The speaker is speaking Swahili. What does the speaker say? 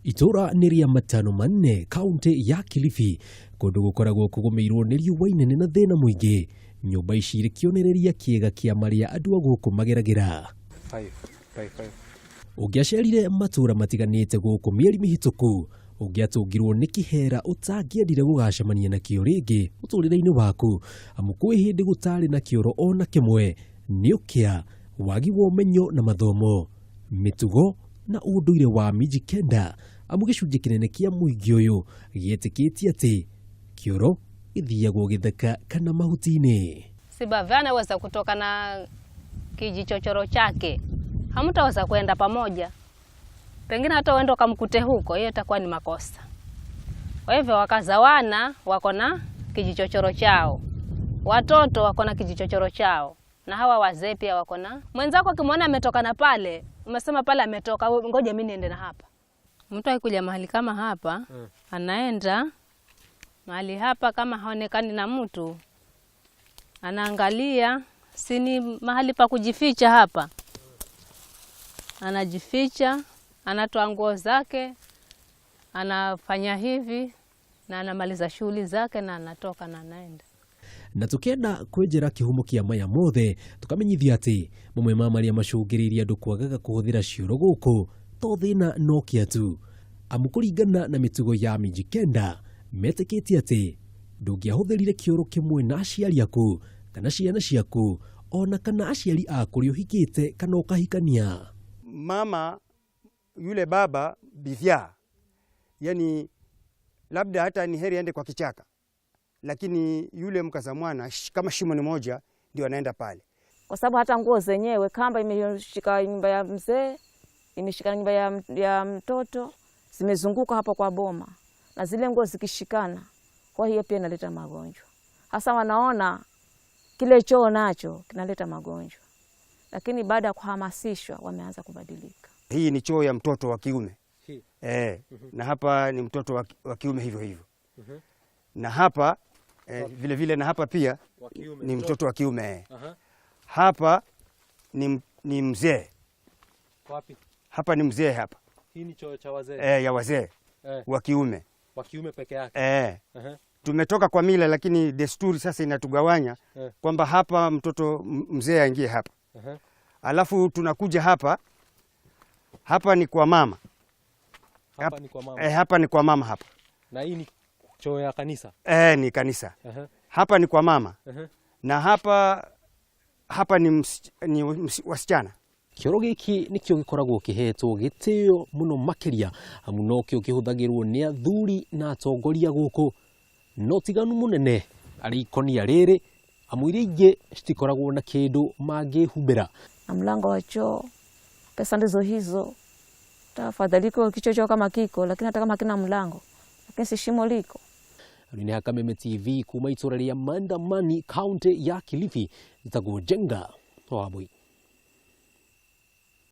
Itora nĩrĩa matano manne kaunti ya Kilifi kundu gukoragwo kugumirwo nĩ riũa inene na thĩna mũingĩ. Nyũmba ici irĩ kĩonereria kĩega kĩa marĩa andũ a gũkũ mageragĩra. Ũngĩacerire matũra matiganĩte gũkũ mĩeri mĩhĩtũku, ũngĩatũngirwo nĩ kĩhera ũtangĩendire gũgacemania nakĩo rĩngĩ mũtũrĩre-inĩ waku, amu kwĩ hĩndĩ gũtarĩ na kioro ona kĩmwe. Nĩ ũkĩa, wagi wa ũmenyo na mathomo, mitugo na unduire wa minjikenda, amu gĩcunjĩ kĩnene kĩa mũingĩ ũyũ gĩetĩkĩtie atĩ kioro gĩthiyagwo gĩthaka kana mahuti-inĩ. Sibavya anaweza kutoka na kijichochoro chake, hamtaweza kwenda pamoja, pengine hata uende ukamkute huko, hiyo itakuwa ni makosa. Kwa hivyo wakazawana wako na kijichochoro chao, watoto wako na kijichochoro chao, na hawa wazee pia wako na. Mwenzako kimwona ametoka na pale, umesema pale ametoka, ngoja mimi niende na hapa. Mtu akikuja mahali kama hapa, anaenda mahali hapa, kama haonekani na mtu, anaangalia sini mahali pa kujificha hapa. Anajificha, anatoa nguo zake, anafanya hivi na anamaliza shughuli zake na anatoka na anaenda. Na tukenda kwenjera kihumo kia maya mothe, tukamenyithia ati mamwe ma marĩa macũngĩrĩirie andũ kwagaga kuhuthira cioro gũkũ to thĩna no kĩa tu, amu kũringana na mitugo ya minjikenda metĩkĩtie atĩ ndũngĩahũthĩrire kioro kimwe na aciari aku kana ciana ciaku, ona kana aciari aku ũrĩa ũhikĩte kana ũkahikania. Mama yule baba bidhaa, yani labda hata ni heri aende kwa kichaka, lakini yule mkaza mwana kama shimo ni moja ndio anaenda pale, kwa sababu hata nguo zenyewe kamba imeshika nyumba ya mzee, imeshika nyumba ya mtoto, zimezunguka hapo kwa boma, na zile nguo zikishikana, kwa hiyo pia inaleta magonjwa. Hasa wanaona kile choo nacho kinaleta magonjwa, lakini baada ya kuhamasishwa wameanza kubadilika. Hii ni choo ya mtoto wa kiume. Na hapa ni mtoto wa kiume hivyo hivyo. Na hapa vile vile, na hapa pia ni mtoto wa kiume. Hapa ni mzee. Wapi? Hapa ni mzee hapa. Hii ni choo cha wazee. Ya wazee. Wa kiume. Wa kiume peke yake. Tumetoka kwa mila, lakini desturi sasa inatugawanya kwamba hapa mtoto mzee aingie hapa. Alafu tunakuja hapa. Hapa ni kwa mama. Hapa ni kwa mama. Hapa ni kwa mama hapa. Na hii ni choo ya kanisa. Ni kanisa. Hapa ni kwa mama. Na hapa ni wasichana. Kioro gĩkĩ nĩkĩo gĩkoragwo kĩhetwo gĩtĩo mũno makĩria, amu nokĩo kĩhuthagĩrwo nĩ athuri na atongoria gũkũ. No tiganu mũnene arĩ ikonia rĩrĩ, amu iria ingĩ citikoragwo na kĩndũ mangĩhumbĩra. Na mlango wa choo, pesa ndizo hizo. Tafadhali kwa kichochoo kama kiko, lakini hata kama hakina mlango, lakini si shimo liko. Ni Hakameme TV kuma itora rĩa Mandamani, kaunti ya Kilifi, itakujenga Wabui.